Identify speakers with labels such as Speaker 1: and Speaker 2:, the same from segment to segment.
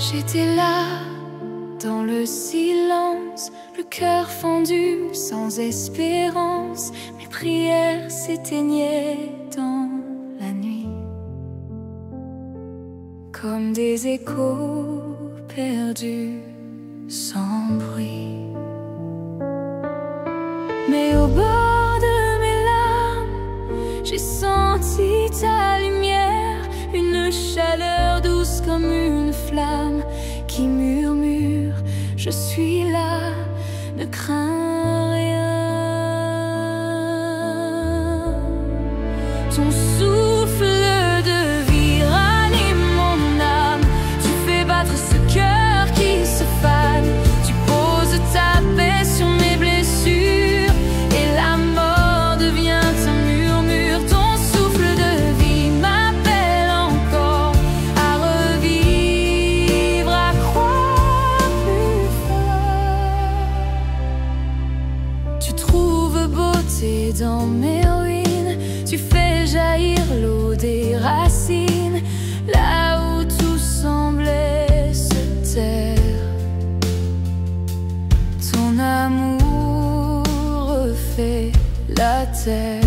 Speaker 1: J'étais là, dans le silence, le cœur fendu, sans espérance. Mes prières s'éteignaient dans la nuit, comme des échos perdus sans bruit. Mais au bord de mes larmes, j'ai senti ta lumière, une chaleur douce comme une flamme qui murmure: je suis là, ne crains rien. Ton souffle de vie ranime mon âme, tu fais battre ce cœur qui se fane, tu poses ta paix sur mes blessures et la mort devient un murmure. Ton souffle de vie m'appelle encore à revivre, à croire plus fort. Tu trouves beauté dans mes ruines, tu fais jaillir l'eau des racines, là où tout semblait se taire. Ton amour refait la terre.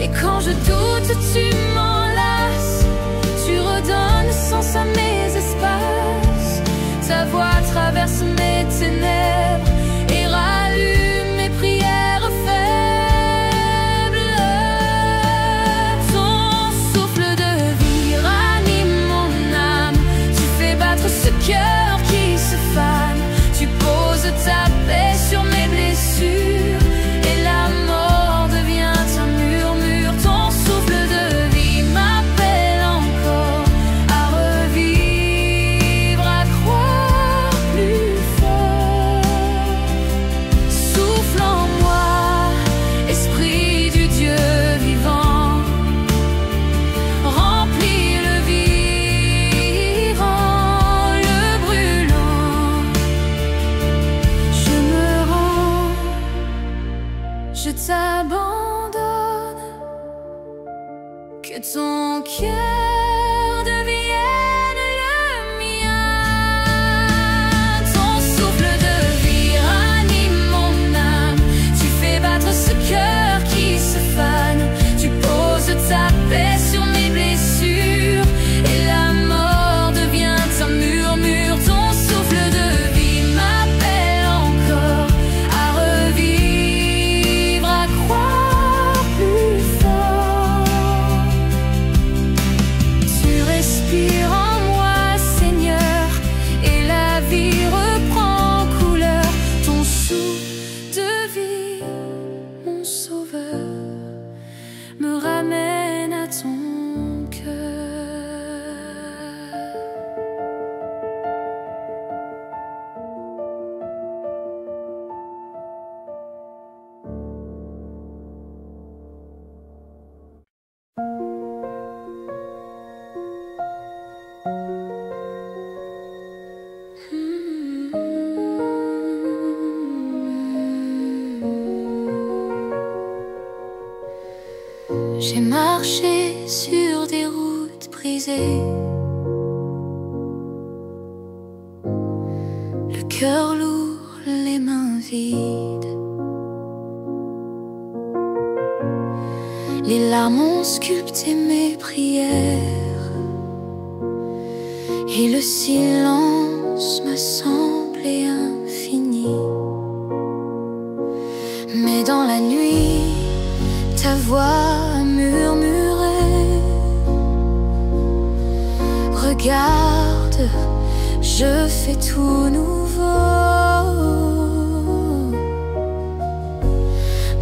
Speaker 1: Et quand je doute, tu m'enlaces, tu redonnes sens à mes espaces. Ta voix traverse mes ténèbres et rallume mes prières faibles. Ton souffle de vie ranime mon âme, tu fais battre ce cœur qui se fane, tu poses ta paix sur mes blessures et la mort devient un murmure. Ton souffle de vie m'appelle encore à revivre, à croire plus fort. Souffle en moi, esprit du Dieu vivant, remplis le vivant, le brûlant. Je me rends, je t'abandonne, que ton cœur devienne le mien. Ton souffle de vie ranime mon âme, tu fais battre ce cœur qui se fane, tu poses ta paix sur mes blessures et la mort devient un murmure. Ton souffle de vie m'appelle encore à revivre, à croire plus fort. Tu respires en moi, Seigneur, et la vie reprend couleur. Ton souffle de vie, mon sauveur, me ramène à ton cœur. J'ai marché sur des routes brisées, le cœur lourd, les mains vides. Les larmes ont sculpté mes prières et le silence m'a semblé infini. Mais dans la nuit, ta voix murmurait: regarde, je fais tout nouveau.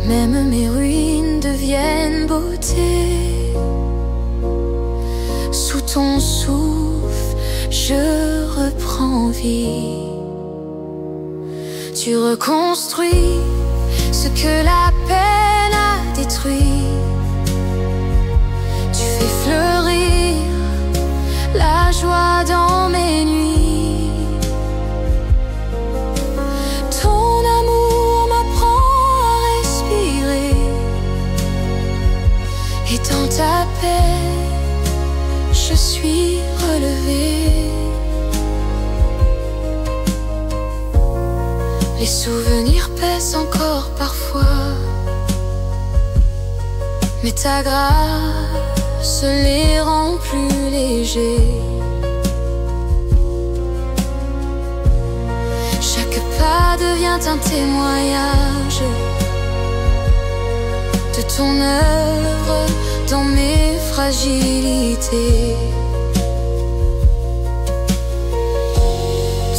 Speaker 1: Même mes ruines deviennent beauté. Sous ton souffle, je reprends vie. Tu reconstruis ce que la peine a détruit. Tu fais fleurir la joie dans mes nuits. Ton amour m'apprend à respirer, et dans ta paix, je suis relevé. Les souvenirs pèsent encore parfois, mais ta grâce les rend plus légers. Chaque pas devient un témoignage de ton œuvre dans mes fragilités.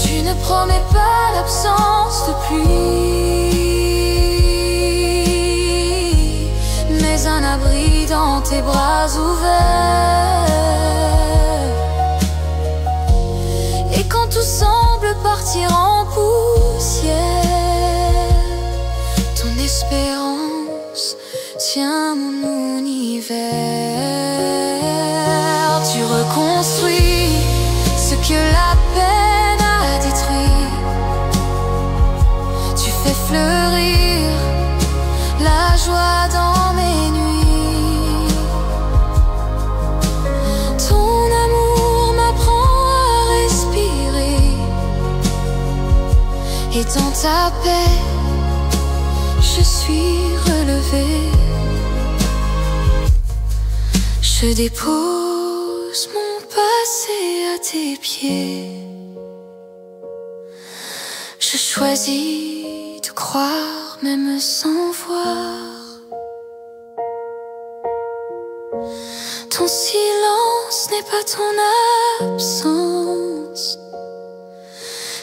Speaker 1: Tu ne promets pas l'absence de pluie, mais un abri dans tes bras ouverts. Et quand tout semble partir en poussière, ton espérance tient mon univers. Tu reconstruis ce que la peine a détruit. Tu fais fleurir la joie dans mes nuits. Ton amour m'apprend à respirer, et dans ta paix je suis relevée. Je dépose mon passé à tes pieds. Je choisis de croire même sans voir. Ton silence n'est pas ton absence,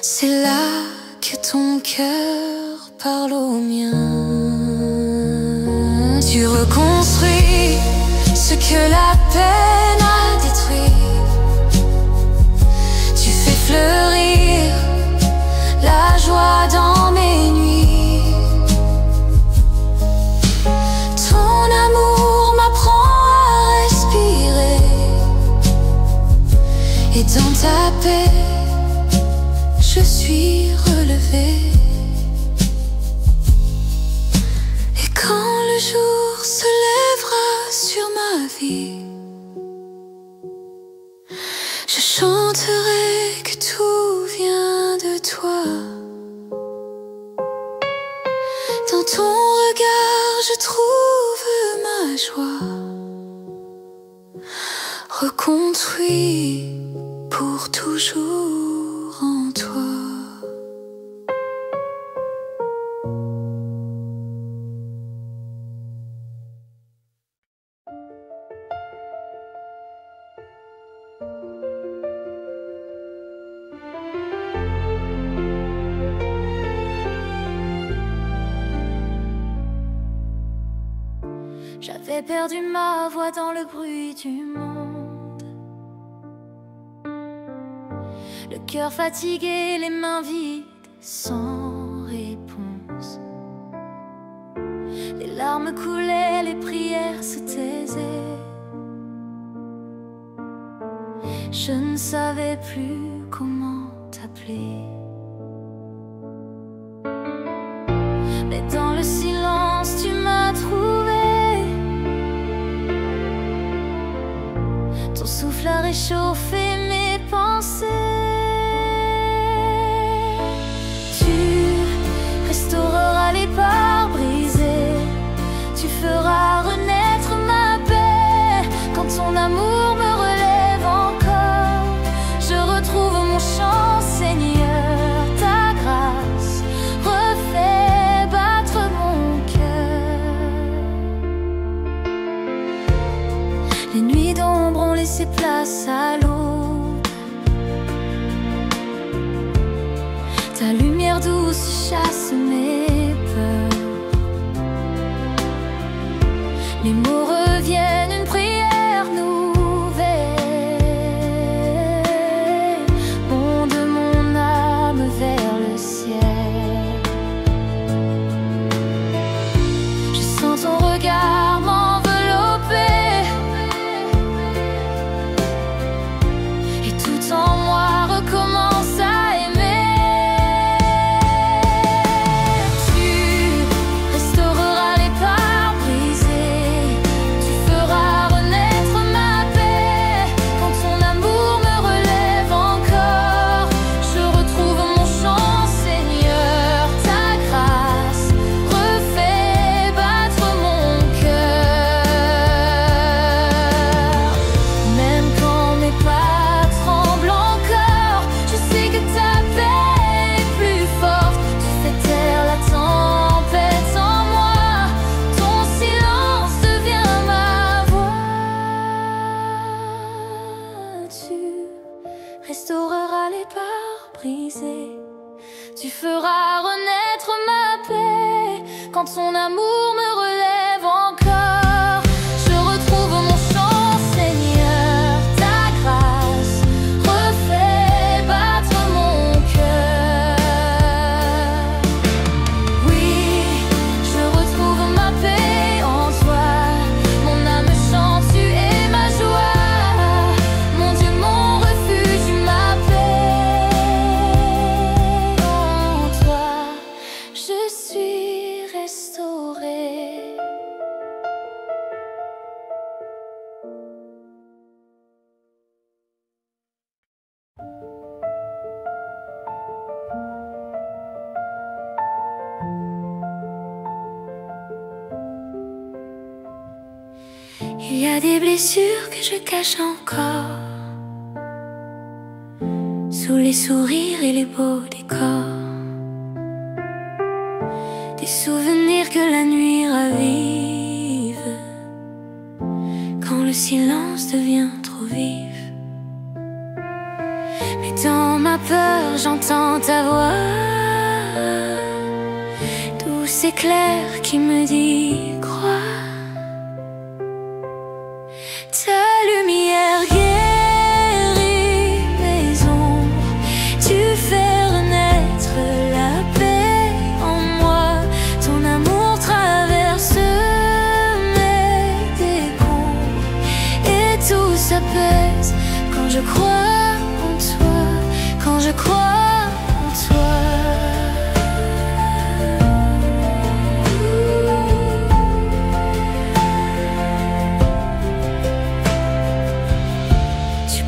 Speaker 1: c'est là que ton cœur parle au mien. Tu reconstruis ce que la peine a détruit. Tu fais fleurir la joie dans mes nuits. Ton amour m'apprend à respirer, et dans ta paix je suis relevée. Et quand le jour se lèvera sur ma vie, je chanterai que tout vient de toi. Dans ton regard je trouve ma joie, reconstruit pour toujours en toi. J'avais perdu ma voix dans le bruit du monde, le cœur fatigué, les mains vides, sans réponse. Les larmes coulaient, les prières se taisaient. Je ne savais plus comment t'appeler. Mais dans le silence tu m'as trouvé. Ton souffle a réchauffé mes pensées. Tu restaureras les parts brisées. Tu feras renaître ma paix. Quand ton amour me relève encore, je retrouve mon chant, Seigneur. Ta grâce refait battre mon cœur. Les nuits d'ombre ont laissé place à l'aube. Ta lumière douce chasse mes peurs. Les mots reviennent, une prière nouvelle. Monte mon âme vers le ciel. Je sens ton regard m'envelopper, et tout en moi recommence à aimer. Tu feras les barres brisées. Tu feras renaître ma paix quand ton amour me relève encore. Je retrouve mon chant, Seigneur, ta grâce refait battre mon cœur. Oui, je retrouve ma paix en toi. Mon âme chante, tu es ma joie. Mon Dieu, mon refuge, ma paix. En toi, je suis restaurée. Il y a des blessures que je cache encore sous les sourires et les beaux décors. Des souvenirs que la nuit ravive quand le silence devient trop vif. Mais dans ma peur j'entends ta voix douce et claire qui me dit crois. Ta lumière guérit mes ombres, tu fais renaître la paix en moi. Ton amour traverse mes décombres et tout s'apaise quand je crois en toi, quand je crois en toi.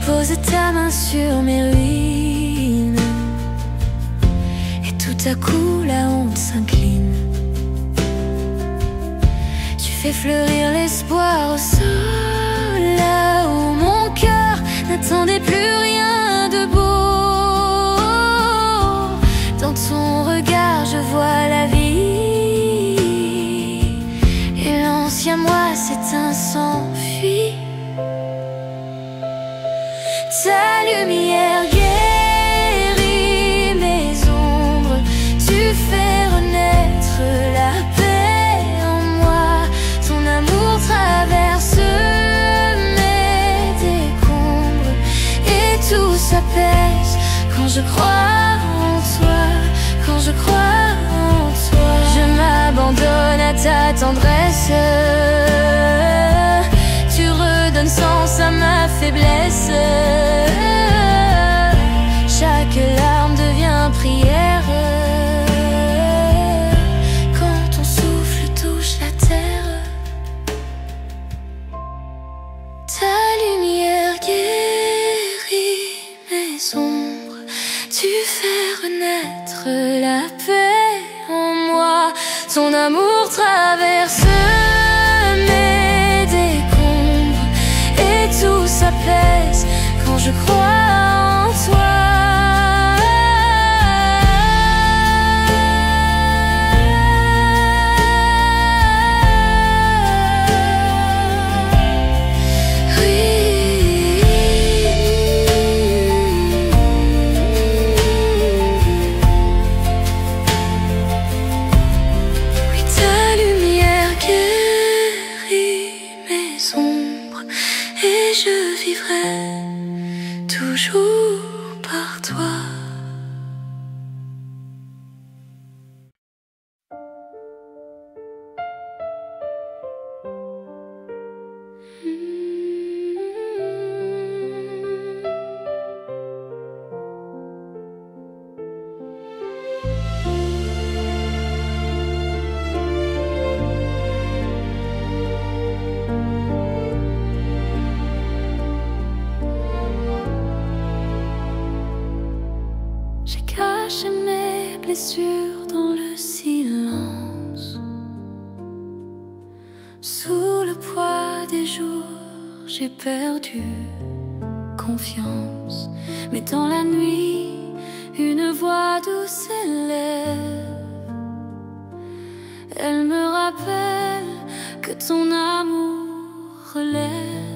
Speaker 1: Pose ta main sur mes ruines et tout à coup la honte s'incline. Tu fais fleurir l'espoir au sol, là où mon cœur n'attendait plus rien de beau. Dans ton regard je vois la vie et l'ancien moi s'éteint, s'enfuit. Ta lumière guérit mes ombres, tu fais renaître la paix en moi. Ton amour traverse mes décombres et tout s'apaise quand je crois en toi, quand je crois en toi. Je m'abandonne à ta tendresse, tu redonnes sens à ma faiblesse. Chaque larme devient prière quand ton souffle touche la terre. Ta lumière guérit mes ombres, tu fais renaître la paix en moi. Ton amour traverse mes décombres et tout s'apaise quand je crois en toi. Toujours par toi. Cache mes blessures dans le silence. Sous le poids des jours, j'ai perdu confiance. Mais dans la nuit, une voix douce s'élève. Elle me rappelle que ton amour relève.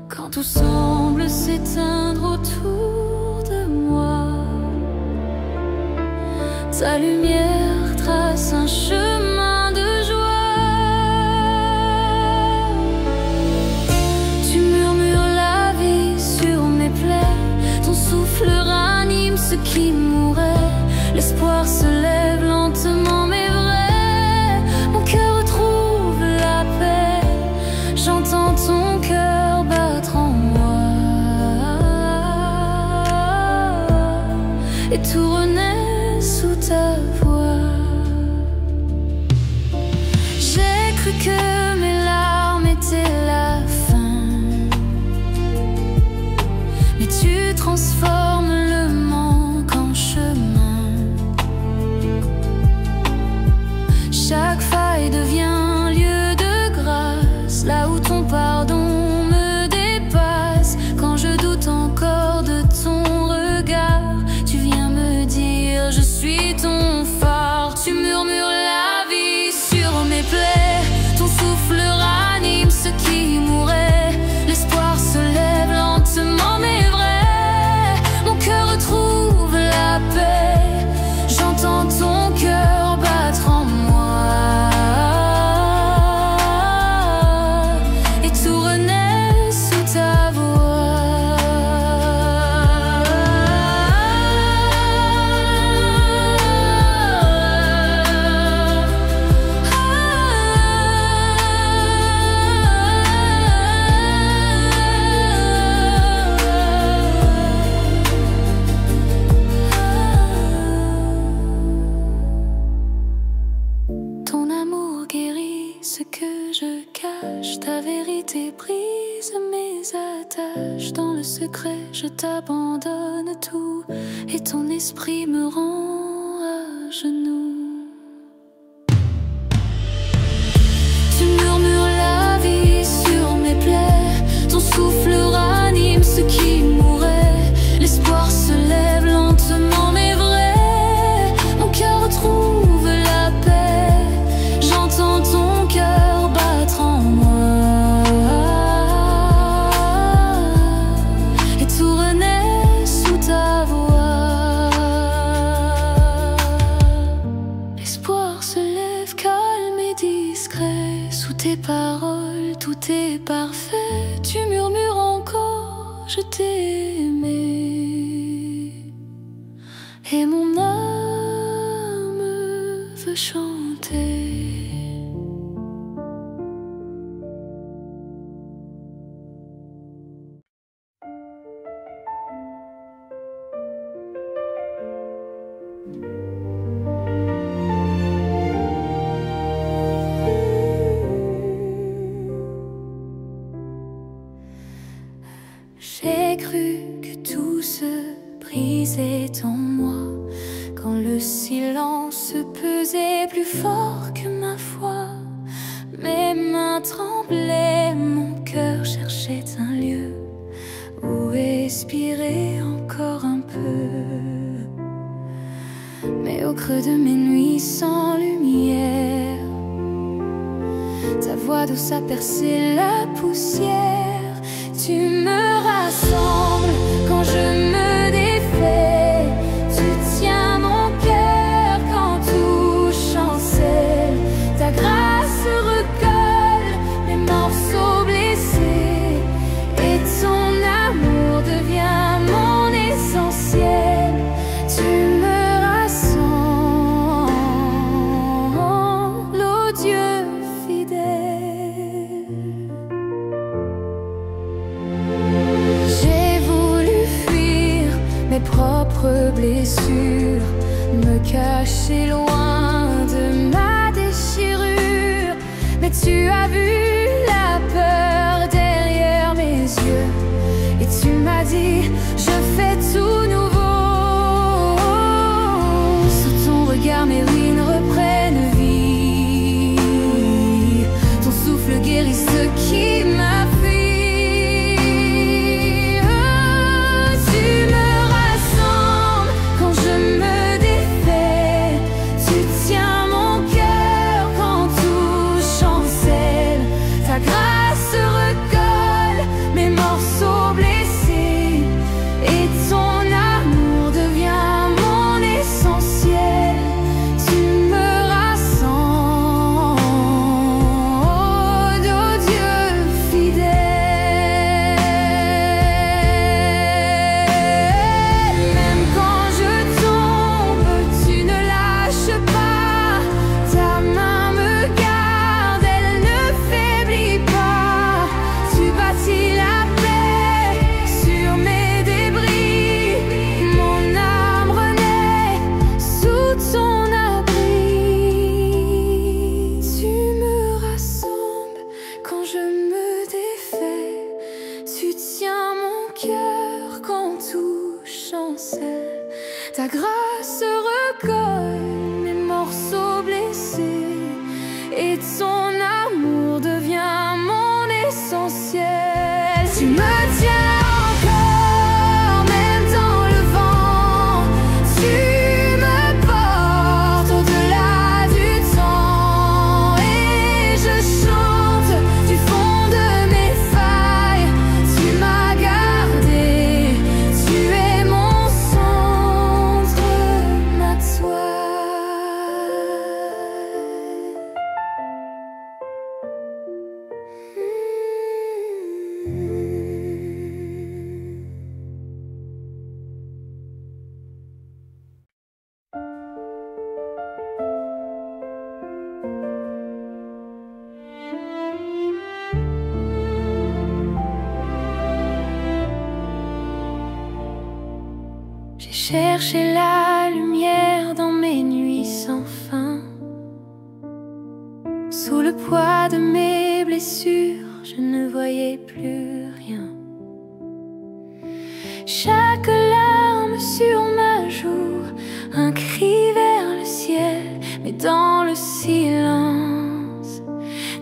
Speaker 1: Quand quand tout semble s'éteindre autour de moi. Ta lumière trace un chemin de joie. Tu murmures la vie sur mes plaies, ton souffle ranime ce qui mourait. L'espoir se lève lentement mais vrai, mon cœur retrouve la paix. J'entends ton cœur battre en moi, et tout renaît sous ta voix. J'ai cru que mes larmes étaient la fin, mais tu transformes le manque en chemin. Chaque faille devient lieu de grâce, là où ton pardon me dépasse. Quand je doute encore de ton regard, tu viens me dire je suis ton phare. Tu murmures la vie sur mes plaies, ton souffle ranime ce qui mourait. L'espoir se lève lentement mais vrai, mon cœur retrouve la paix. J'entends ton cœur battre en moi, et tout renaît sous ta voix. Ton amour guérit ce que je cache, ta vérité brise mes attaches. Dans le secret, je t'abandonne tout, et ton esprit me rend à genoux. Tu murmures la vie sur mes plaies, ton souffle ranime ce qui mourait. L'espoir se lève lentement mais vrai, mon cœur retrouve la paix. J'entends ton cœur battre en moi, et tout renaît sous ta voix. L'espoir se lève calme et discret, sous tes paroles tout est parfait. Tu murmures encore je t'ai aimé, et mon âme veut chanter. J'ai cru que tout se brisait en moi, quand le silence pesait plus fort que ma foi. Mes mains tremblaient, mon cœur cherchait un lieu où expirer encore un peu. Mais au creux de mes nuits sans lumière, ta voix douce a percé la poussière. Tu me rassembles quand je me défais, tu tiens mon cœur quand tout chancelle. Ta grâce recolle mes morceaux blessés, et ton amour devient mon essentiel. Tu me rassembles, ô Dieu fidèle. J'ai voulu fuir mes propres blessures, me cacher loin de ma déchirure, mais tu as vu la peur derrière mes yeux, et tu m'as dit je fais tout nouveau. Sous ton regard mes ruines reprennent vie, ton souffle guérit ce qui m'a fui. Grâce recolle mes morceaux chancelle. Ta grâce recolle mes morceaux blessés, et ton amour devient mon essentiel. Tu me tiens encore, même dans le vent. Tu me portes au-delà du temps, et je chante du fond de mes failles. Tu m'as gardé, tu es mon centre, ma toile. J'ai cherché la lumière dans mes nuits sans fin. Sous le poids de mes blessures, je ne voyais plus rien. Chaque larme sur ma joue, un cri vers le ciel. Mais dans le silence,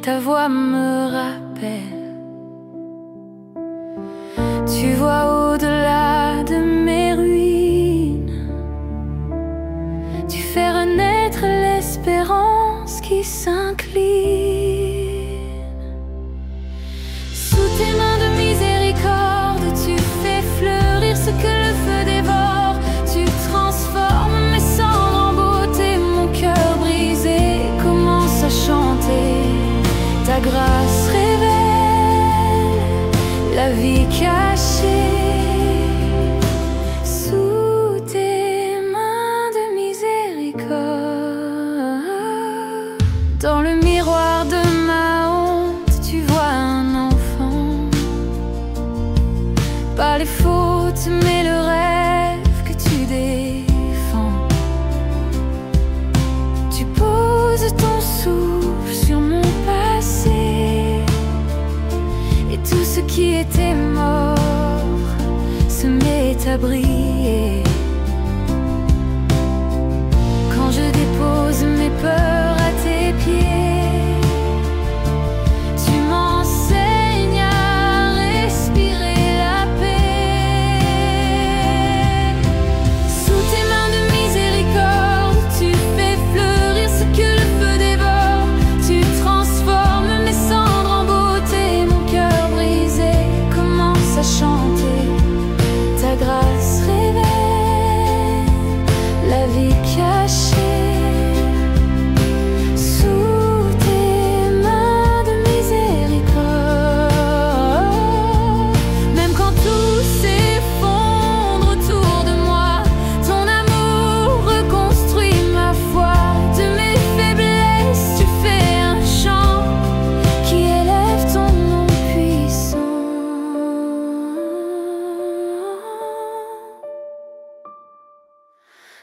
Speaker 1: ta voix me rappelle. Tu vois au-delà de mes ruines, tu fais renaître l'espérance qui s'incline. Sous tes mains de miséricorde, tu fais fleurir ce que le feu dévore. Tu transformes mes cendres en beauté, mon cœur brisé commence à chanter. Ta grâce révèle la vie cachée. Sous tes mains de miséricorde, dans le miroir de ma honte, tu vois un enfant. Pas les fautes, mais le rêve que tu défends. Tu poses ton souffle sur mon passé, et tout ce qui était mort se met à briller. Quand je dépose mes peurs à tes pieds, tu m'enseignes à respirer la paix. Sous tes mains de miséricorde, tu fais fleurir ce que le feu dévore. Tu transformes mes cendres en beauté, mon cœur brisé commence à chanter. Ta grâce révèle la vie cachée. Sous tes mains de miséricorde, même quand tout s'effondre autour de moi, ton amour reconstruit ma foi. De mes faiblesses, tu fais un chant qui élève ton nom puissant.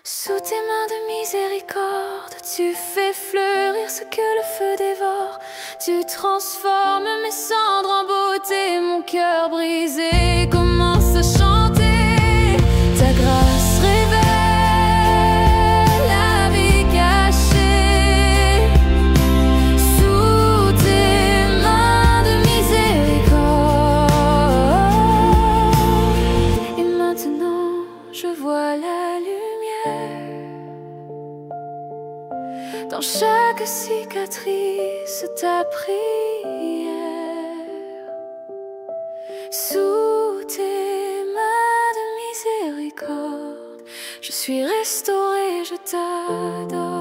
Speaker 1: Sous tes mains de miséricorde, tu fais fleurir ce que le feu dévore. Tu transformes mes cendres en beauté, mon cœur brisé commence à chanter. Ta grâce révèle la vie cachée. Sous tes mains de miséricorde, et maintenant je vois la lumière. Dans chaque cicatrice, ta prière. Sous tes mains de miséricorde, je suis restaurée, je t'adore.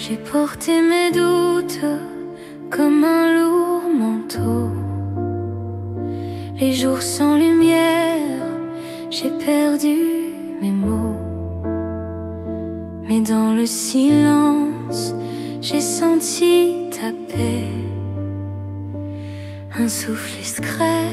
Speaker 1: J'ai porté mes doutes comme un lourd manteau. Les jours sans lumière, j'ai perdu mes mots. Mais dans le silence, j'ai senti ta paix. Un souffle discret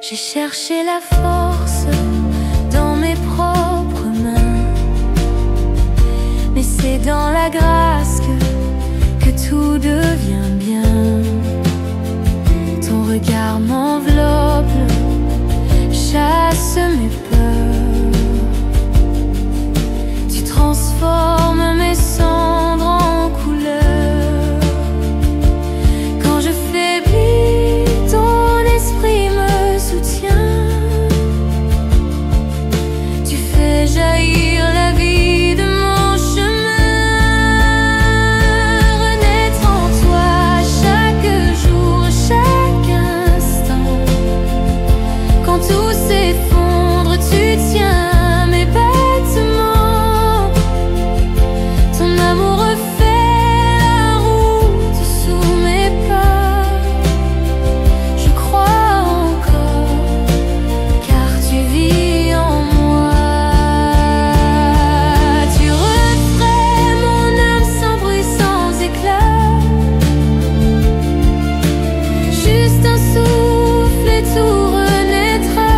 Speaker 1: J'ai cherché la force dans mes propres mains, mais c'est dans la grâce que tout devient bien. Ton regard m'enveloppe, chasse mes peurs. Tu transformes mes cendres en couleurs. Quand je faiblis, ton esprit me soutient. Tu fais jaillir la vie de mon chemin. Renaître en toi chaque jour, chaque instant. Quand tout s'effondre, tu tiens mes battements. Ton amour refait la route sous mes pas. Je crois encore, car tu vis en moi. Tu referais mon âme sans bruit, sans éclat. Juste un souffle et tout renaîtra.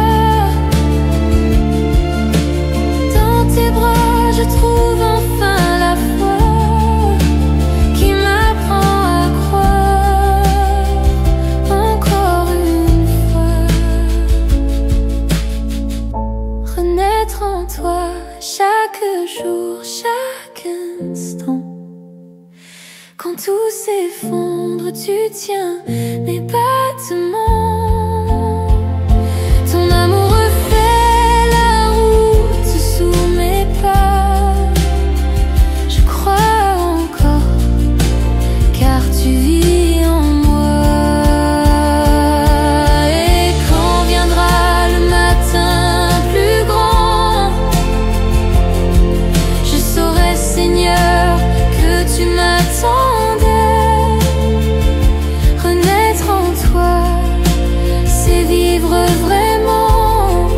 Speaker 1: Dans tes bras, je trouve enfin la foi qui m'apprend à croire encore une fois. Renaître en toi chaque jour, chaque instant. Quand tout s'effondre, tu tiens mes battements. Ton amour refait la route sous mes pas. Je crois encore, car tu vis en moi. Et quand viendra le matin plus grand, je saurai, Seigneur, que tu m'attendais. Renaître en toi, c'est vivre vraiment,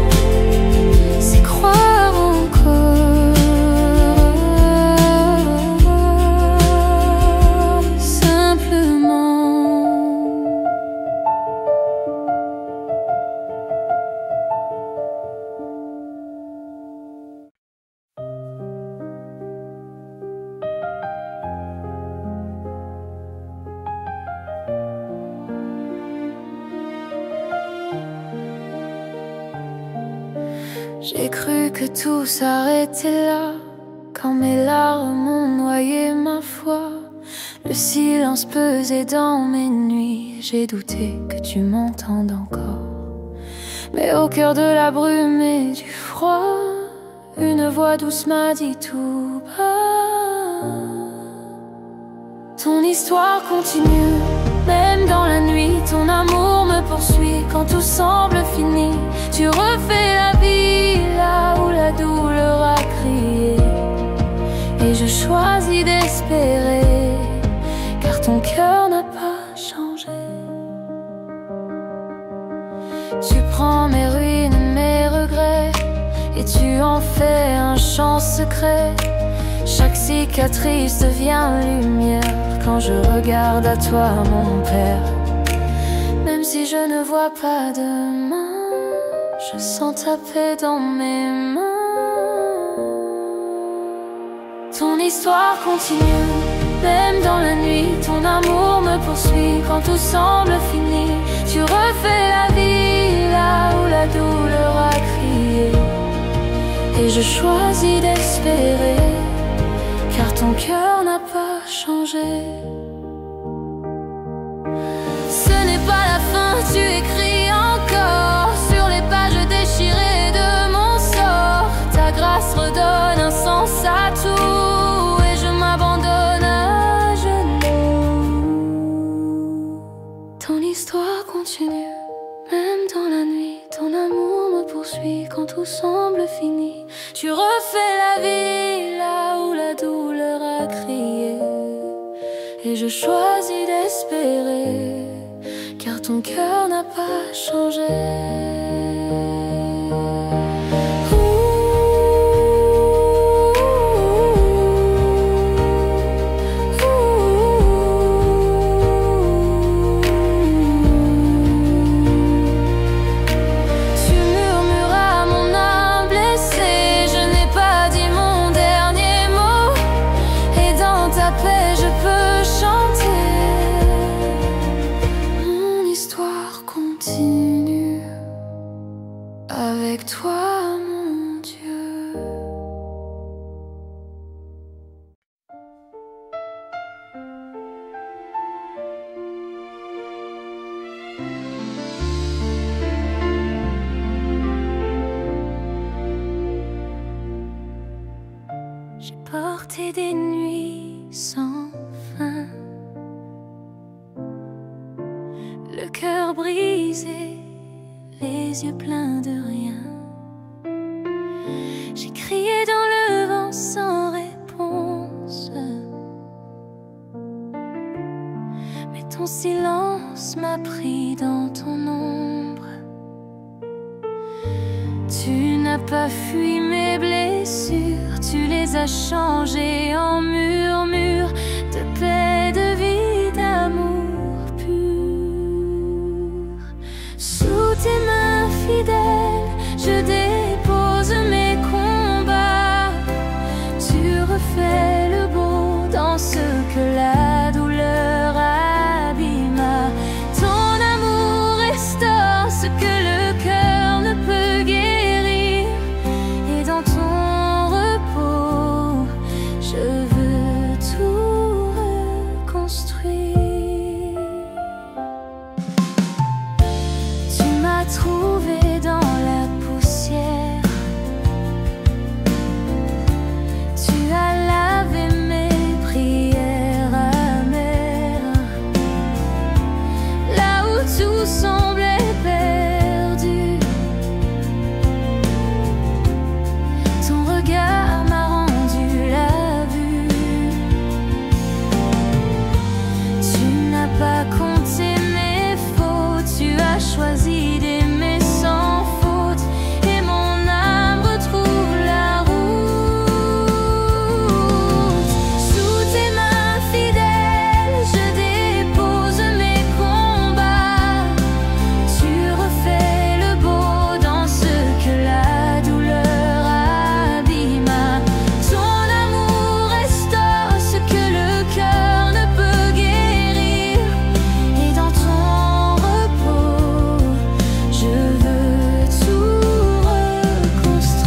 Speaker 1: c'est croire encore, simplement. J'ai cru que tout s'arrêtait là, quand mes larmes ont noyé ma foi. Le silence pesait dans mes nuits, j'ai douté que tu m'entendes encore. Mais au cœur de la brume et du froid, une voix douce m'a dit tout bas: ton histoire continue, même dans la nuit. Ton amour me poursuit quand tout semble fini. Tu refais la vie là où la douleur a crié. Et je choisis d'espérer, car ton cœur n'a pas changé. Tu prends mes ruines, mes regrets, et tu en fais un chant secret. Chaque cicatrice devient lumière quand je regarde à toi, mon Père. Même si je ne vois pas demain, je sens ta paix dans mes mains. Ton histoire continue, même dans la nuit. Ton amour me poursuit quand tout semble fini. Tu refais la vie là où la douleur a crié. Et je choisis d'espérer, car ton cœur n'a pas changé. Ce n'est pas la fin, tu écris encore sur les pages déchirées de mon sort. Ta grâce redonne un sens à tout, et je m'abandonne à genoux. Ton histoire continue, même dans la nuit. Ton amour me poursuit quand tout semble fini. Tu refais la vie là où la douleur a crié. Et je choisis d'espérer, car ton cœur n'a pas changé. avec toi, mon Dieu. J'ai porté des nuits sans fin, le cœur brisé, les yeux pleins de rien. J'ai crié dans le vent sans réponse, mais ton silence m'a pris dans ton ombre. Tu n'as pas fui mes blessures, tu les as changées en murmures de paix, de vie, d'amour pur. Sous tes mains fidèles, je dépose mes combats. Tu refais le beau dans ce que la douleur abîma. Ton amour restaure ce que le cœur ne peut guérir. Et dans ton repos, je veux tout reconstruire. Tu m'as trouvé dans la poussière. Tu as lavé mes prières amères. Là où tout semblait perdu, ton regard m'a rendu la vue. Tu n'as pas compté mes fautes, tu as choisi d'aimer sans faute, et mon âme retrouve la route. Sous tes mains fidèles, je dépose mes combats. Tu refais le beau dans ce que la douleur abîma. Ton amour restaure ce que le cœur ne peut guérir. Et dans ton repos, je veux tout reconstruire.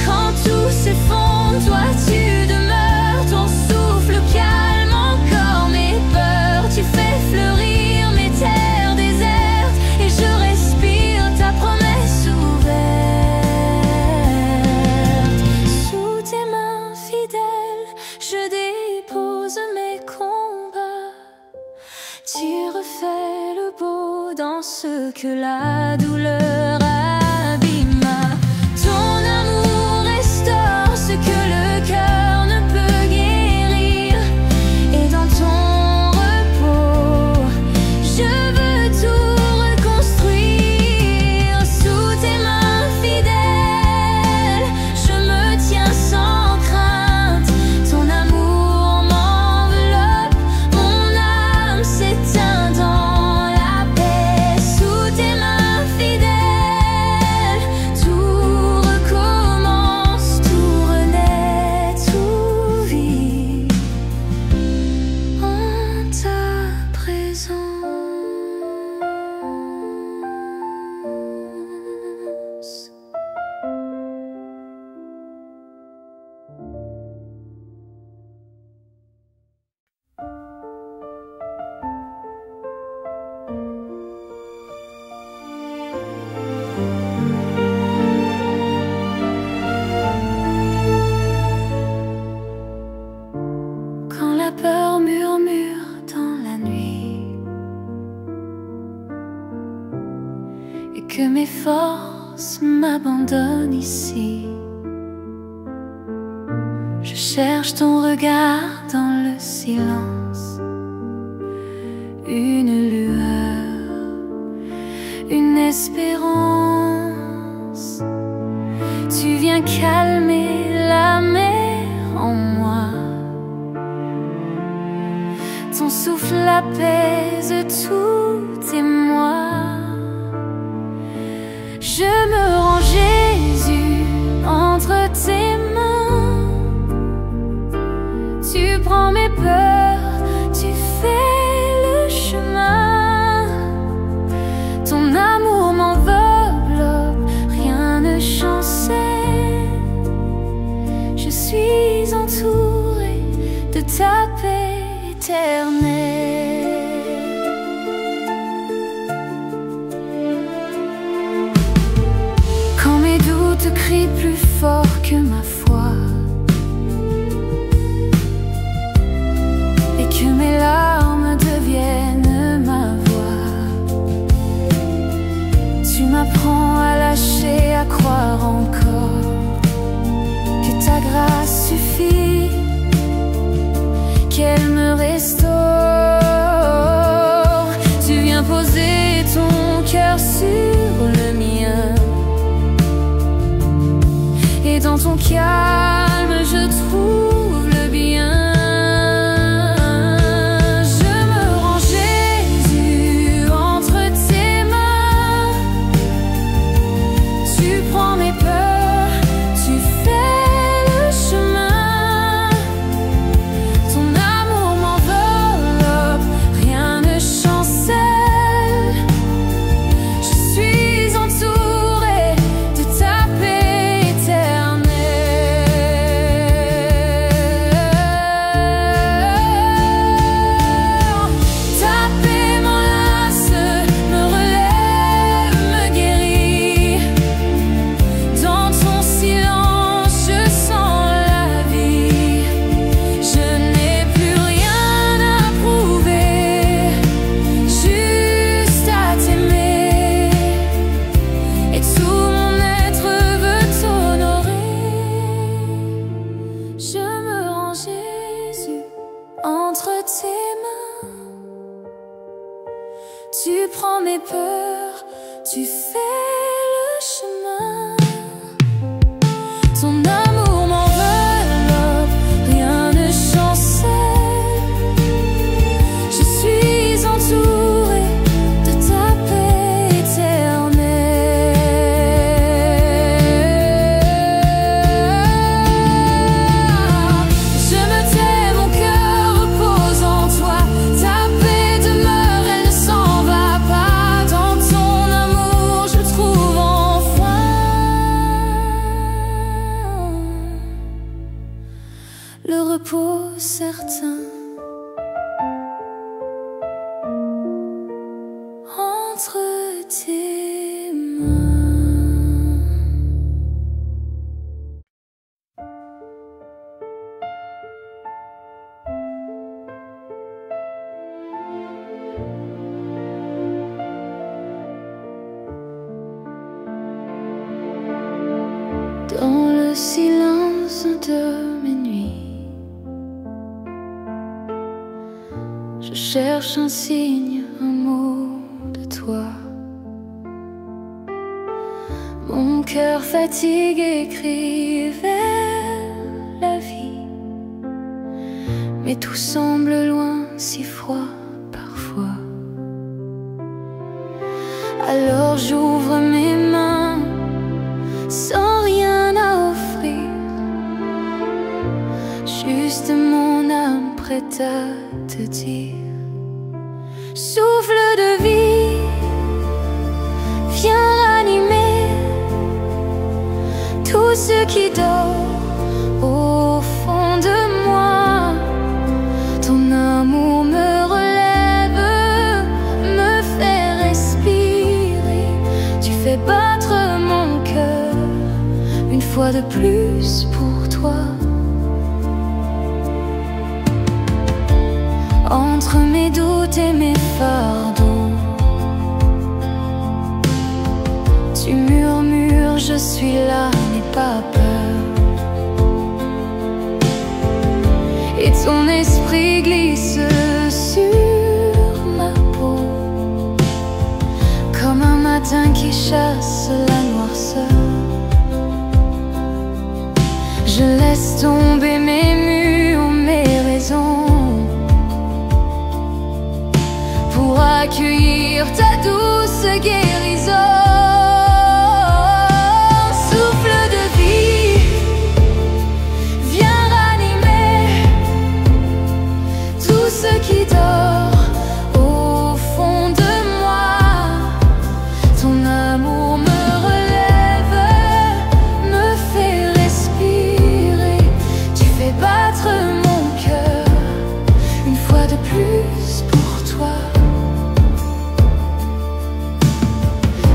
Speaker 1: Quand tout s'effondre, toi tu demeures. Ton souffle calme encore mes peurs. Tu fais fleurir mes terres désertes, et je respire ta promesse ouverte. Sous tes mains fidèles, je dépose mes combats. Tu refais le beau dans ce que la douleur abîma. Ton amour restaure ce que le cœur ne peut guérir. Et dans ton repos, je veux tout reconstruire. Sous tes mains fidèles, je me tiens sans crainte. Ton amour m'enveloppe, mon âme s'éteint dans la paix. Sous tes mains fidèles, tout recommence, tout renaît, tout vit en ta présence. Quand la peur murmure dans la nuit et que mes forces m'abandonnent ici, je cherche ton regard dans le silence, une lueur, une espérance. Tu viens calmer la mer en moi. Ton souffle apaise tout émoi. Je me rends Jésus entre tes mains. Tu prends mes peurs, tu fais le chemin. Ton suis plus fort que ma foi, et que mes larmes deviennent ma voix. Tu m'apprends à lâcher, à croire encore que ta grâce suffit, qu'elle me restaure. Tu viens poser ton cœur sur le mien, et dans ton calme je trouve le bien. Je me rends, Jésus, entre tes mains. Tu prends mes peurs, tu fais le chemin. Ton amour m'enveloppe, rien ne chancelle. Je suis entourée de ta paix éternelle. Ta paix m'enlace, me relève, me guérit. Dans ton silence, je sens la vie. Je n'ai plus rien à prouver, juste à t'aimer. Et tout mon être veut t'honorer. Je me rends, Jésus, entre tes mains. Tu prends mes peurs, tu fais le chemin. Ton amour m'enveloppe, rien ne chancelle. Je suis entourée de ta paix éternelle. Je me tais, mon cœur repose en toi. Ta paix demeure, elle ne s'en va pas. Dans ton amour je trouve enfin le repos certain. Entre tes mains. Dans le silence de mes nuits, je cherche un signe, un mot de toi. Mon cœur fatigué crie vers la vie, mais tout semble loin, si froid parfois. Alors j'ouvre mes mains sans rien à offrir, juste mon âme prête à te dire: souffle de vie, viens ranimer tout ce qui dort au fond de moi. Ton amour me relève, me fait respirer. Tu fais battre mon cœur une fois de plus pour toi. Entre mes doutes et mes fardeaux, tu murmures, je suis là, n'aie pas peur. Et ton esprit glisse sur ma peau, comme un matin qui chasse la noirceur. Je laisse tomber mes murs, mes raisons, pour accueillir ta douce guérison. Souffle de vie, viens ranimer tout ce qui dort au fond de moi. Ton amour me relève, me fait respirer. Tu fais battre mon cœur une fois de plus pour toi.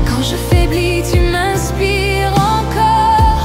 Speaker 1: Quand je faiblis, tu m'inspires encore.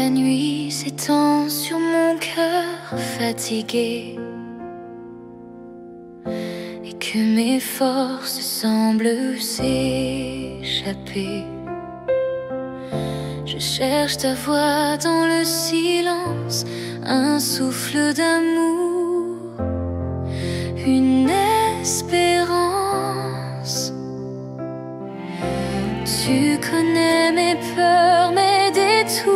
Speaker 1: la nuit s'étend sur mon cœur fatigué et que mes forces semblent s'échapper, je cherche ta voix dans le silence, un souffle d'amour, une espérance. Tu connais mes peurs, mes détours,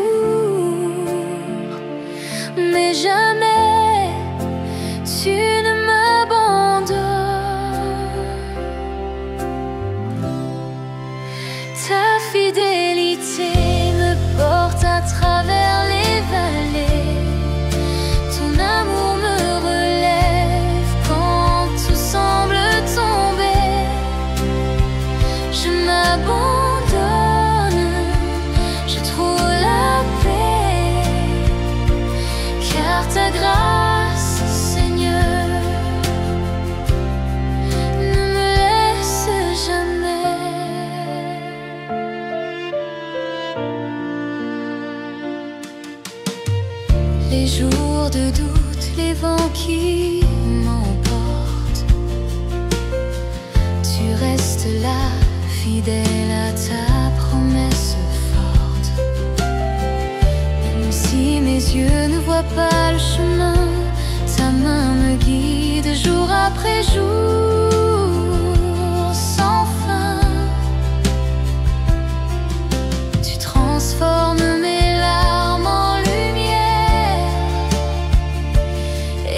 Speaker 1: mais jamais tu ne m'abandonnes. Ta fidélité me porte à travers les vallées, ton amour me relève quand tout semble tomber. Je m'abandonne, je trouve la paix, car ta grâce, Seigneur, ne me laisse jamais. Les jours de doute, les vents qui m'emportent, tu restes là, fidèle à ta promesse forte. Même si mes yeux ne voient pas le chemin, ta main me guide jour après jour, sans fin. Tu transformes mes larmes en lumière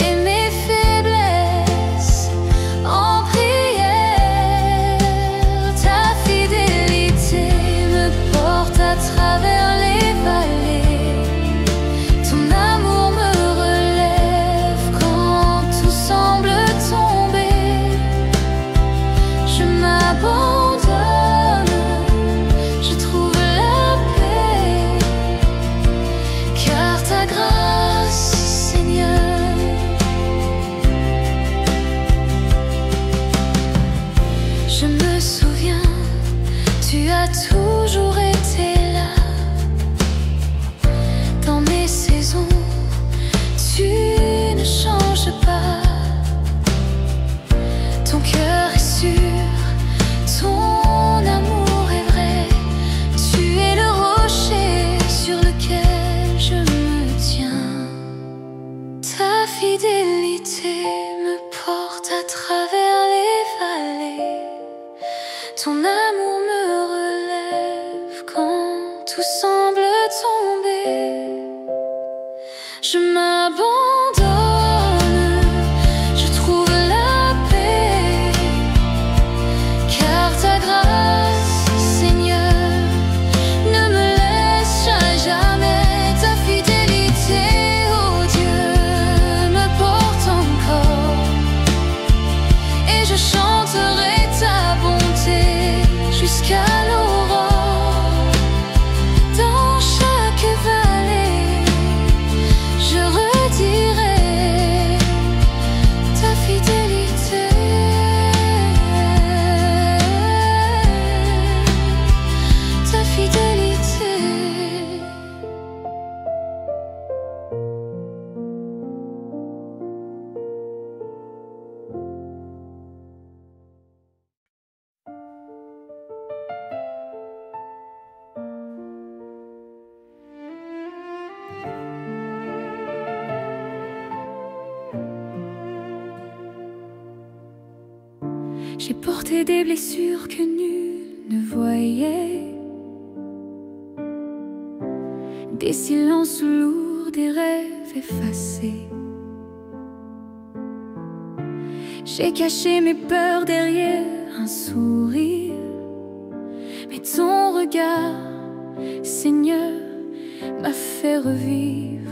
Speaker 1: et mes faiblesses en prière. Ta fidélité me porte à travers les vallées, ton amour me relève quand tout semble tomber. Je m'abandonne, je trouve la paix, car ta grâce, Seigneur, je me souviens, tu as toujours été là. Dans mes saisons, tu ne changes pas. Ton cœur est sûr, ton amour est vrai. Tu es le rocher sur lequel je me tiens. Ta fidélité me porte à travers les vallées, ton amour me relève quand tout semble tomber. Je m'abandonne, je trouve la paix, car ta grâce, Seigneur, ne me laisse jamais. Ta fidélité, oh Dieu, me porte encore, et je chanterai ta bonté jusqu'à l'aurore. Dans chaque vallée, je redirai ta fidélité, ta fidélité. J'ai porté des blessures que nul ne voyait, des silences lourds, des rêves effacés. J'ai caché mes peurs derrière un sourire, mais ton regard, Seigneur, m'a fait revivre.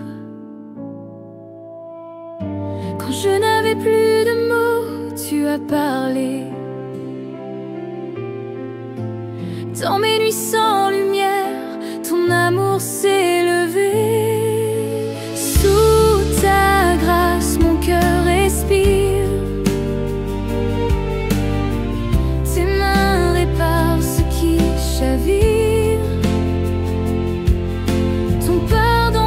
Speaker 1: Quand je n'avais plus de mots, tu as parlé. Dans mes nuits sans lumière, ton amour s'est levé. Sous ta grâce, mon cœur respire. Tes mains réparent ce qui chavire. Ton pardon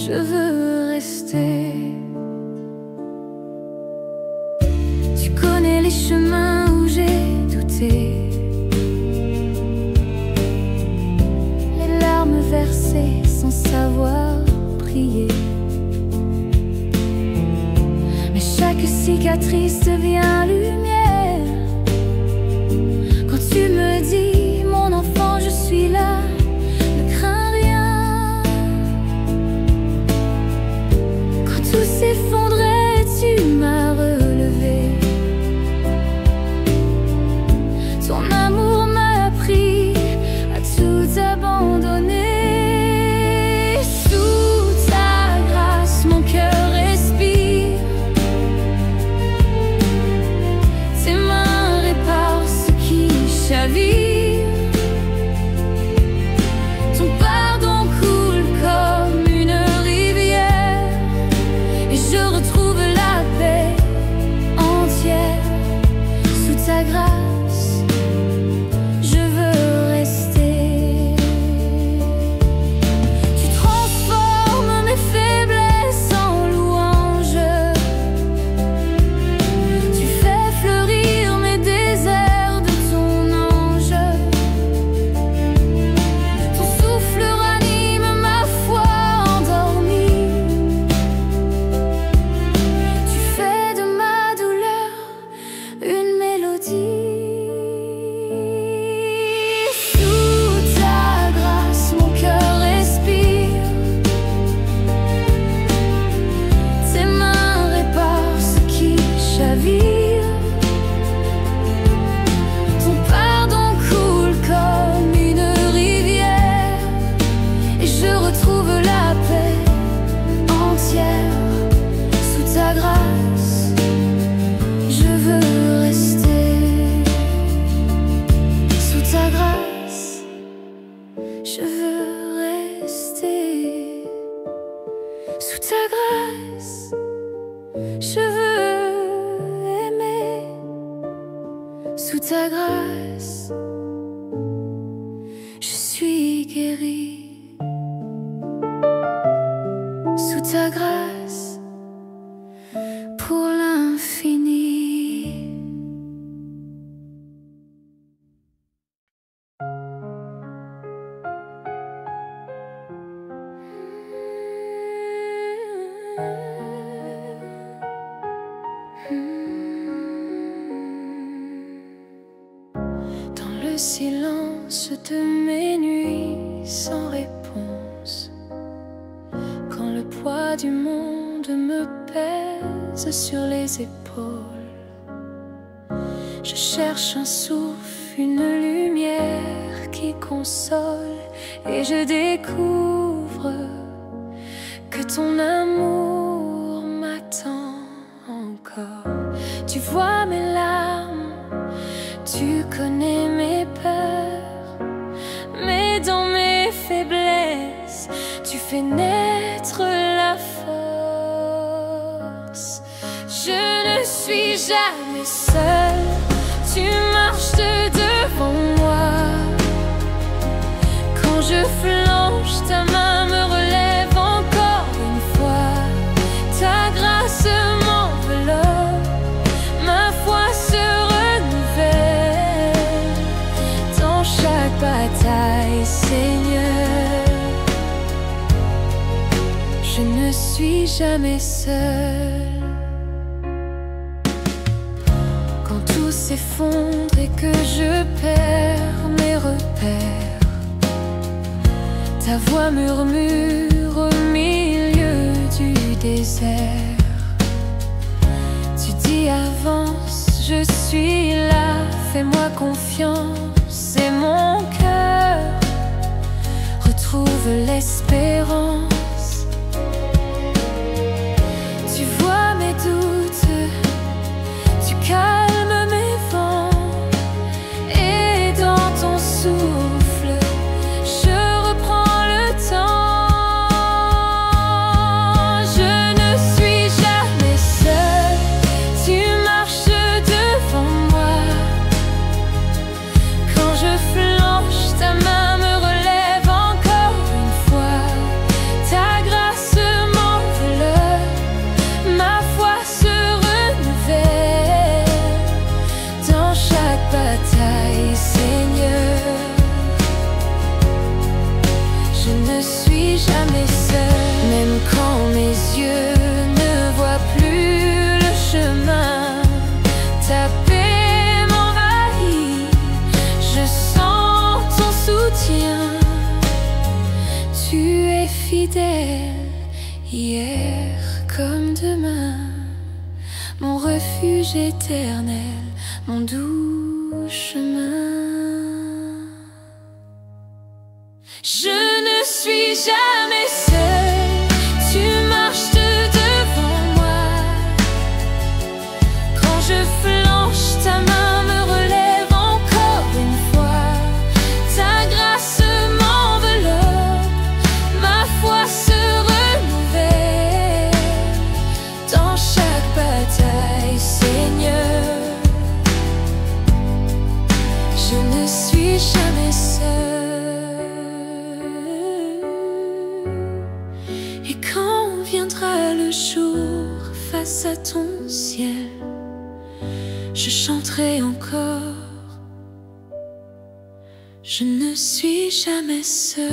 Speaker 1: je veux rester. Tu connais les chemins où j'ai douté, les larmes versées sans savoir prier. Mais chaque cicatrice devient lumière quand tu me dis, mon enfant, je suis là. Tout s'effondrait, tu m'as relevé. Ton amour m'a appris à tout abandonner. Sous ta grâce, mon cœur respire. Tes mains réparent ce qui chavire. Ton pardon coule comme une rivière. Je retrouve la paix entière. Sous ta grâce, je veux rester. Tu transformes mes faiblesses en louanges. Tu fais fleurir mes déserts de ton ange. Ton souffle ranime ma foi endormie. Une mélodie. Sous ta grâce, mon cœur respire. Tes mains réparent ce qui chavire. Ton pardon coule comme une rivière. Et je retrouve la paix entière. Sous ta grâce, je veux rester. Sous ta grâce, je veux rester. Sous ta grâce, je veux aimer. Sous ta grâce, je suis guéri. Sous ta grâce, pour l'infini. Dans le silence de mes nuits sans réponse, quand le poids du monde me pèse sur les épaules, je cherche un souffle, une lumière qui console, et je découvre que ton amour m'attend encore. Tu vois mes larmes, tu connais mes peurs, mais dans mes faiblesses, tu fais naître la force. Je ne suis jamais seule, tu marches devant moi. Quand je flanche, ta main me relève encore une fois. Ta grâce m'enveloppe, ma foi se renouvelle. Dans chaque bataille, Seigneur, je ne suis jamais seule. Quand tout s'effondre et que je perds mes repères, ta voix murmure au milieu du désert. Tu dis avance, je suis là, fais-moi confiance, et mon cœur retrouve l'espérance. Tu vois mes doutes, tu calmes mes vents, et dans ton souffle, je reprends le temps. Je ne suis jamais seule, tu marches devant moi. Quand je flanche, ta main me relève encore une fois. Ta jamais seule. Même quand mes yeux ne voient plus le chemin, ta paix m'envahit, je sens ton soutien. Tu es fidèle, hier comme demain, mon refuge éternel, mon doux chemin. Je ne suis jamais seule, tu marches devant moi. Quand je flanche, ta main me relève encore une fois. Ta grâce m'enveloppe, ma foi se renouvelle. Dans chaque bataille, Seigneur, je ne suis jamais seule. Et quand viendra le jour face à ton ciel, je chanterai encore. Je ne suis jamais seule.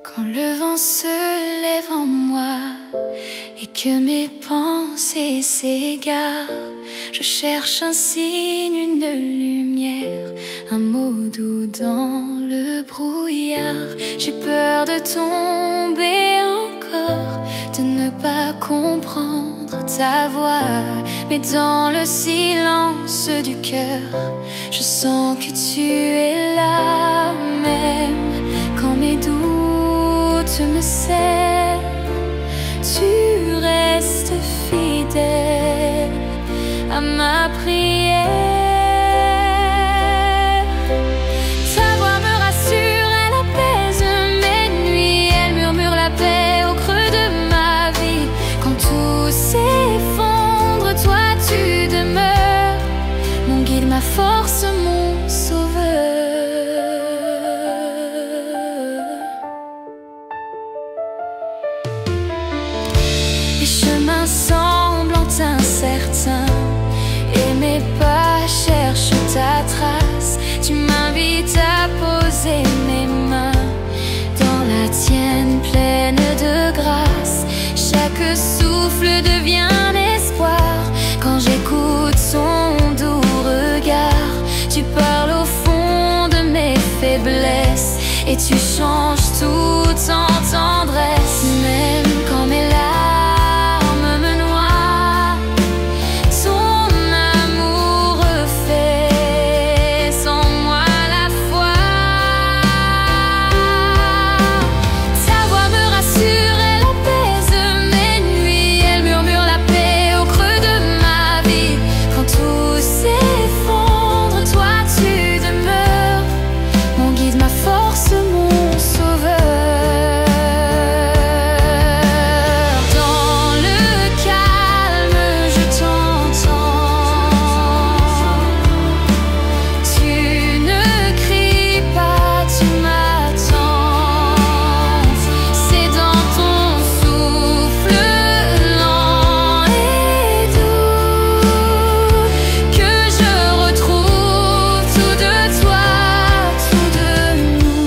Speaker 1: Quand le vent se lève en moi et que mes pensées s'égarent, je cherche un signe, une lumière, un mot doux dans le brouillard. J'ai peur de tomber encore, de ne pas comprendre ta voix, mais dans le silence du cœur, je sens que tu es là. Même quand mes doutes me serrent, tu restes fidèle à ma prière. Ta voix me rassure, elle apaise mes nuits, elle murmure la paix au creux de ma vie. Quand tout s'effondre, toi tu demeures, mon guide, ma force, mon sauveur. Les chemins semblent incertains et mes pas cherchent ta trace. Tu m'invites à poser mes mains dans la tienne pleine de grâce. Chaque souffle devient un espoir quand j'écoute son doux regard. Tu parles au fond de mes faiblesses et tu changes tout en tendresse. Même quand mes larmes me noient, ton amour refait sans moi la foi. Ta voix me rassure, elle apaise mes nuits, elle murmure la paix au creux de ma vie. Quand tout s'effondre, toi tu demeures, mon guide, ma force, mon sauveur. Dans le calme, je t'entends. Tu ne cries pas, tu m'attends. C'est dans ton souffle lent et doux que je retrouve tout de toi, tout de nous.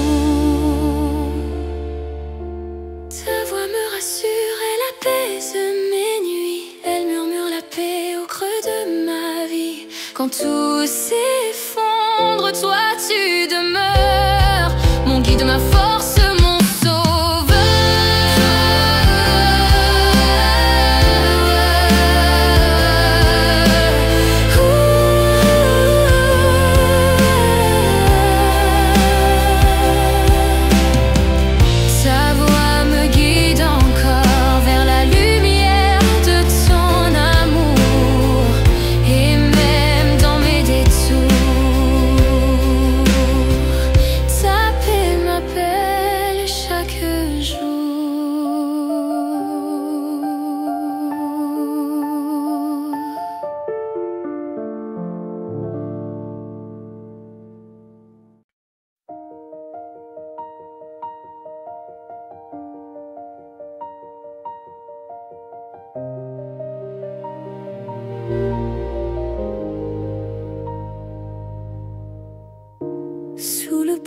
Speaker 1: Ta voix me rassure, elle apaise mes nuits, elle murmure la paix au creux de ma vie. Quand tout s'effondre, toi tu demeures, mon guide, ma force, mon sauveur. Ta voix me guide encore vers la lumière de ton amour, et même dans mes détours, ta paix m'appelle.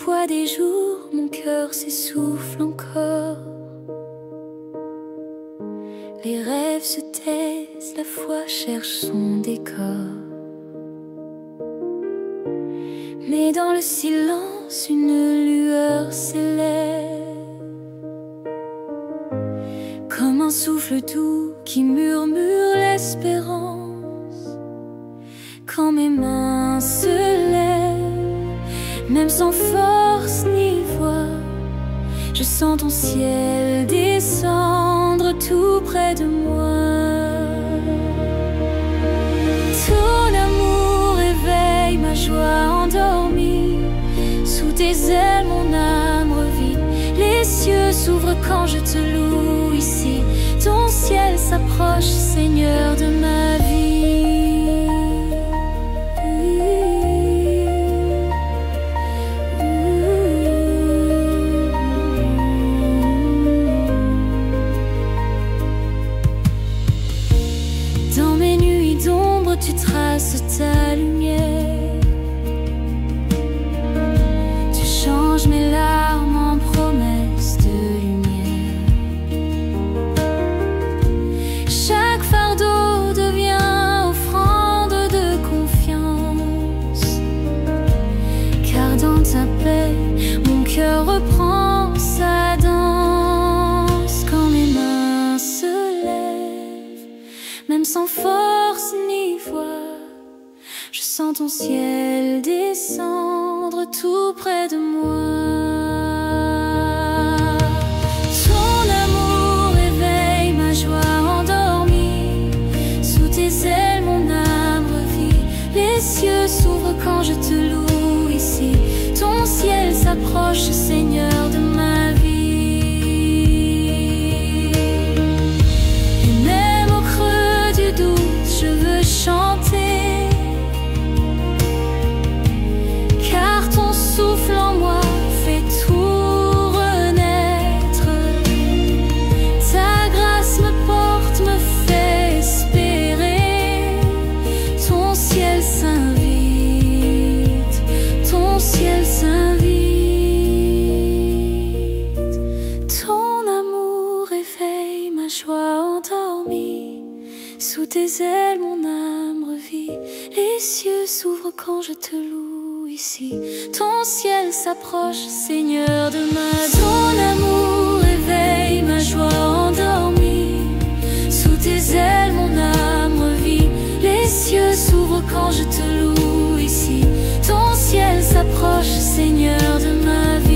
Speaker 1: poids des jours, mon cœur s'essouffle encore. Les rêves se taisent, la foi cherche son décor. Mais dans le silence, une lueur s'élève, comme un souffle doux qui murmure l'espérance. Quand mes mains se lèvent, même sans force ni voix, je sens ton ciel descendre tout près de moi. Ton amour éveille ma joie endormie. Sous tes ailes mon âme revit. Les cieux s'ouvrent quand je te loue ici. Ton ciel s'approche, Seigneur de ma vie. Dans mes nuits d'ombre, tu traces ta lumière. Tu changes mes larmes en promesses de lumière. Chaque fardeau devient offrande de confiance, car dans ta paix, mon cœur reprend sa danse. Quand mes mains se lèvent, même sans force ni voix, je sens ton ciel descendre tout près de moi. Ton amour éveille ma joie endormie. Sous tes ailes mon âme revit. Les cieux s'ouvrent quand je te loue ici. Ton ciel s'approche, Seigneur de ma vie. Je veux chanter, car ton souffle en moi fait tout renaître. Ta grâce me porte, me fait espérer. Ton ciel s'invite, ton ciel s'invite. Ton amour éveille ma joie endormie. Sous tes ailes mon âme revit. Les cieux s'ouvrent quand je te loue ici. Ton ciel s'approche, Seigneur de ma vie. Ton amour éveille ma joie endormie. Sous tes ailes mon âme revit. Les cieux s'ouvrent quand je te loue ici. Ton ciel s'approche, Seigneur de ma vie.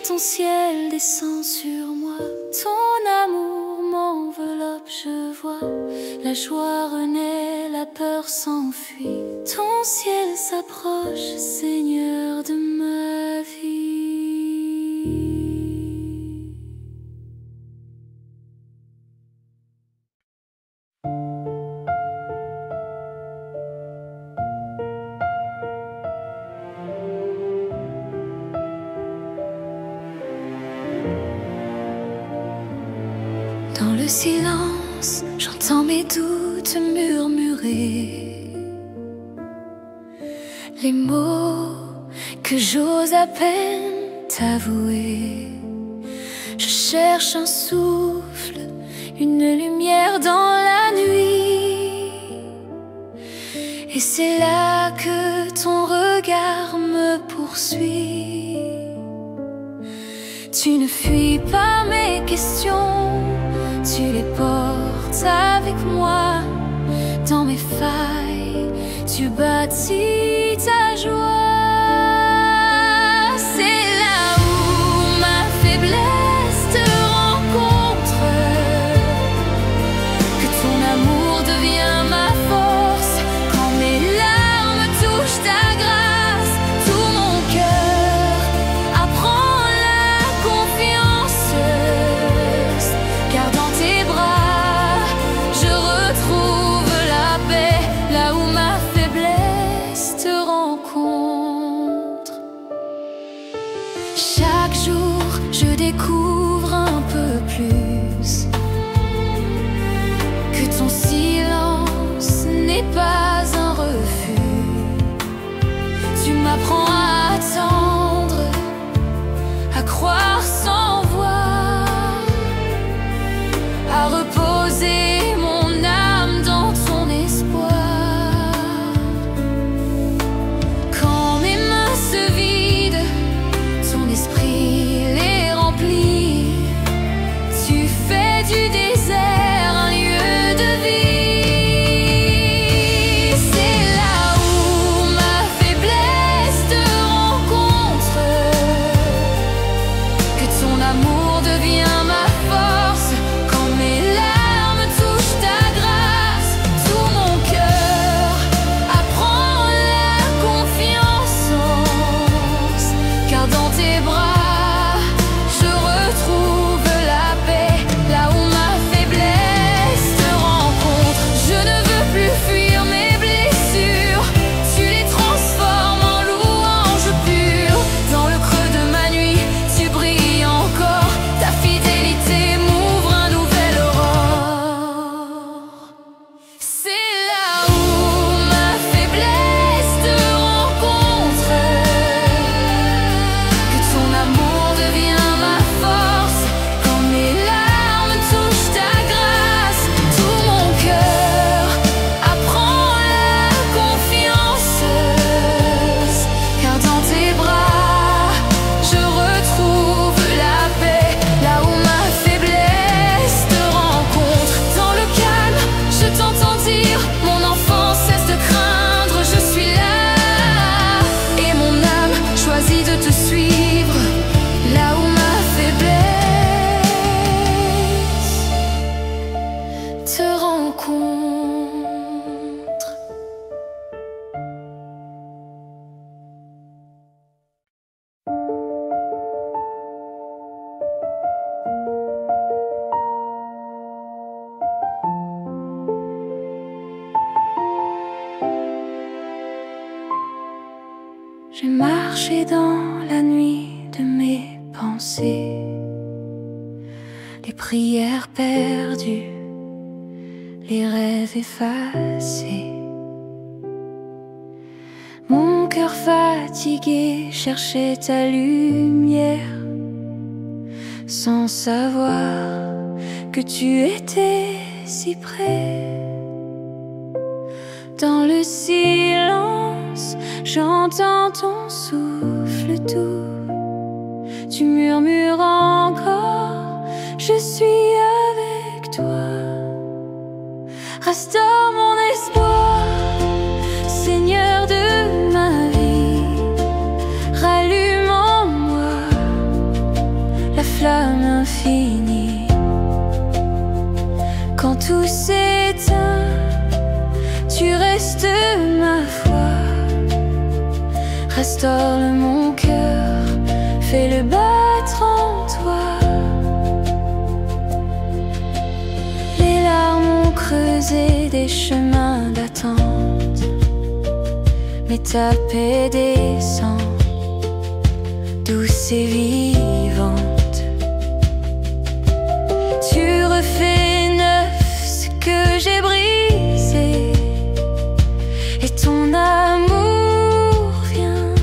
Speaker 1: Ton ciel descend sur moi, ton amour m'enveloppe, je vois la joie renaît, la peur s'enfuit. Ton ciel s'approche, Seigneur de ma vie. Dans le silence, j'entends mes doutes murmurer. Les mots que j'ose à peine t'avouer. Je cherche un souffle, une lumière dans la nuit. Et c'est là que ton regard me poursuit. Tu ne fuis pas mes questions, tu les portes avec moi. Dans mes failles, tu bâtis ta joie. C'est là où ma faiblesse te rencontre, que ton amour devient ma force. Quand mes larmes touchent ta grâce, tout mon cœur apprend la confiance. Car dans tes bras, je retrouve la paix. Là où ma faiblesse te rencontre. Chaque jour, je découvre un peu plus que ton silence à reposer mon âme dans ton espoir. Quand mes mains se vident, ton esprit les remplit. Tu fais du désert un lieu de vie. C'est là où ma faiblesse te rencontre, que ton amour devient ma force. Quand mes larmes touchent ta grâce, tout mon cœur apprend la confiance, car dans tes bras je retrouve la paix. Là où ma faiblesse te rencontre, je ne veux plus fuir mes blessures. Tu les transformes en louanges pures. Dans le creux de ma nuit, tu brilles encore. Ta fidélité m'ouvre un nouvel aurore. C'est là où ma faiblesse te rencontre, que ton amour devient ma force. Quand mes larmes touchent ta grâce, tout mon cœur apprend la confiance, car dans tes bras je retrouve la paix. Là où ma faiblesse te rencontre, dans le calme je t'entends dire: mon enfant, cesse de craindre, je suis là. Et mon âme choisit de te suivre. Là où ma faiblesse te rencontre. J'ai marché dans la nuit de mes pensées, les prières perdues, les rêves effacés. Mon cœur fatigué cherchait ta lumière, sans savoir que tu étais si près. Dans le silence, j'entends ton souffle doux. Tu murmures encore: je suis avec toi. Restaure mon espoir, Seigneur de ma vie. Rallume en moi la flamme infinie. Quand tout s'éteint, tu restes ma foi. Restaure mon cœur, fais-le battre en toi. Les larmes ont creusé des chemins d'attente, mais ta paix descend, douce et vivante. Tu refais neuf ce que j'ai brisé, et ton amour vient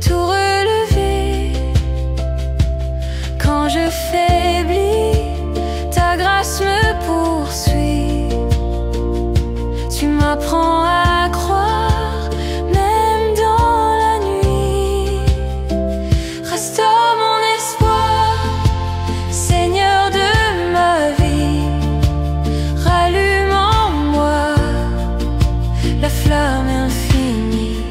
Speaker 1: tout relever. Quand je faiblis, ta grâce me poursuit. Tu m'apprends à croire, même dans la nuit. Restaure mon espoir, Seigneur de ma vie. Rallume en moi la flamme infinie.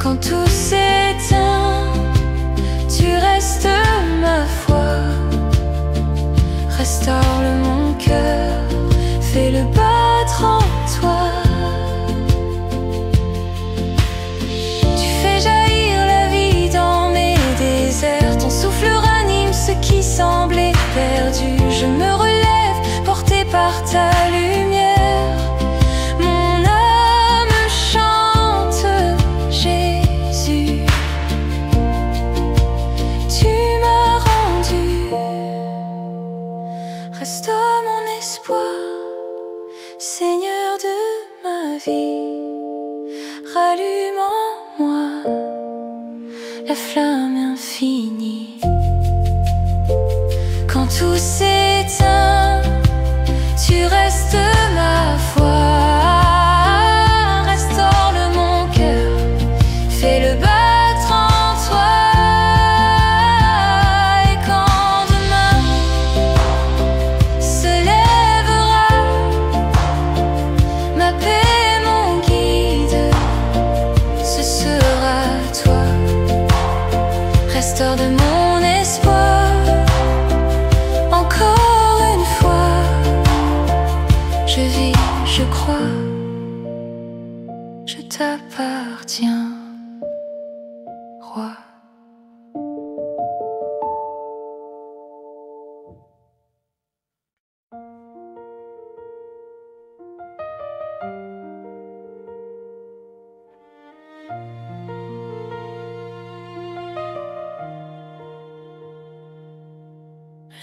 Speaker 1: Quand tout s'éteint, tu restes ma foi. Restaure mon cœur, fais-le battre en toi. Tu fais jaillir la vie dans mes déserts. Ton souffle ranime ce qui semblait perdu. Je me relève, porté par ta lumière. Mon âme chante Jésus. Tu m'as rendu. Restaure mon espoir, Seigneur de ma vie. Rallume en moi la flamme infinie. Quand tout s'est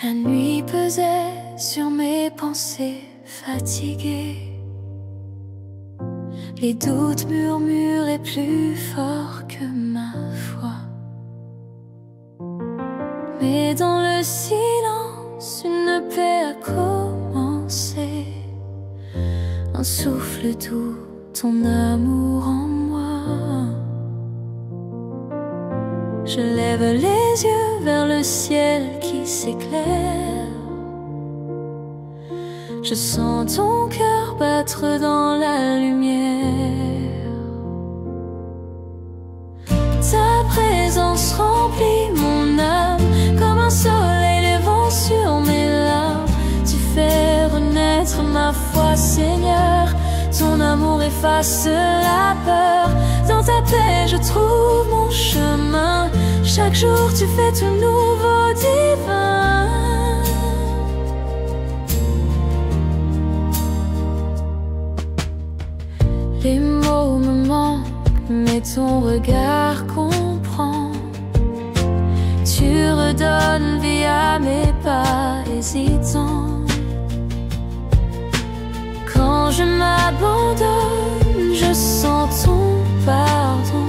Speaker 1: La nuit pesait sur mes pensées fatiguées. Les doutes murmuraient plus fort que ma foi. Mais dans le silence, une paix a commencé. Un souffle doux, ton amour en moi. Je lève les yeux vers le ciel qui s'éclaire. Je sens ton cœur battre dans la lumière. Ta présence remplit mon âme comme un soleil levant sur mes larmes. Tu fais renaître ma foi, Seigneur. Ton amour efface la peur. Dans ta paix je trouve mon chemin. Chaque jour tu fais tout nouveau, divin. Les mots me manquent, mais ton regard comprend. Tu redonnes vie à mes pas hésitants. Quand je m'abandonne, je sens ton pardon.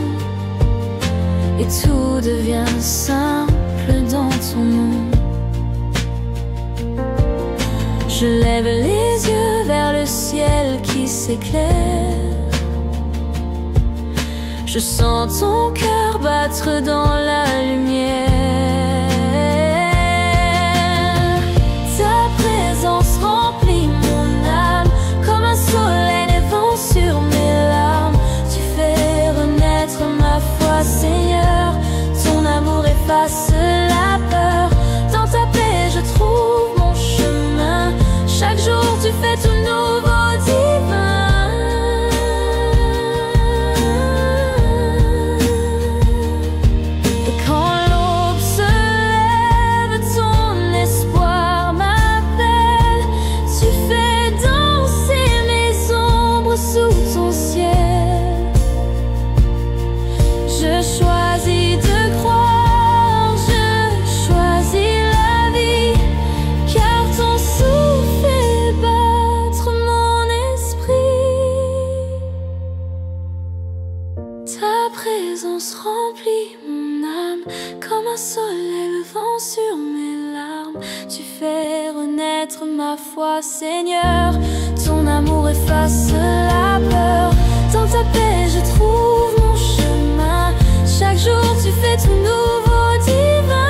Speaker 1: Et tout devient simple dans ton nom. Je lève les yeux vers le ciel qui s'éclaire. Je sens ton cœur battre dans la lumière. Ta présence remplit mon âme comme un soleil levant sur mes larmes. Tu fais renaître ma foi, Seigneur. Ton amour efface la peur. Dans ta paix je trouve mon chemin. Chaque jour tu fais tout nouveau, divin. Ta présence remplit mon âme comme un soleil levant sur mes larmes. Tu fais renaître ma foi, Seigneur. Ton amour efface la peur. Dans ta paix je trouve mon chemin. Chaque jour tu fais tout nouveau, divin.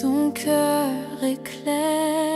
Speaker 1: Ton cœur éclaire.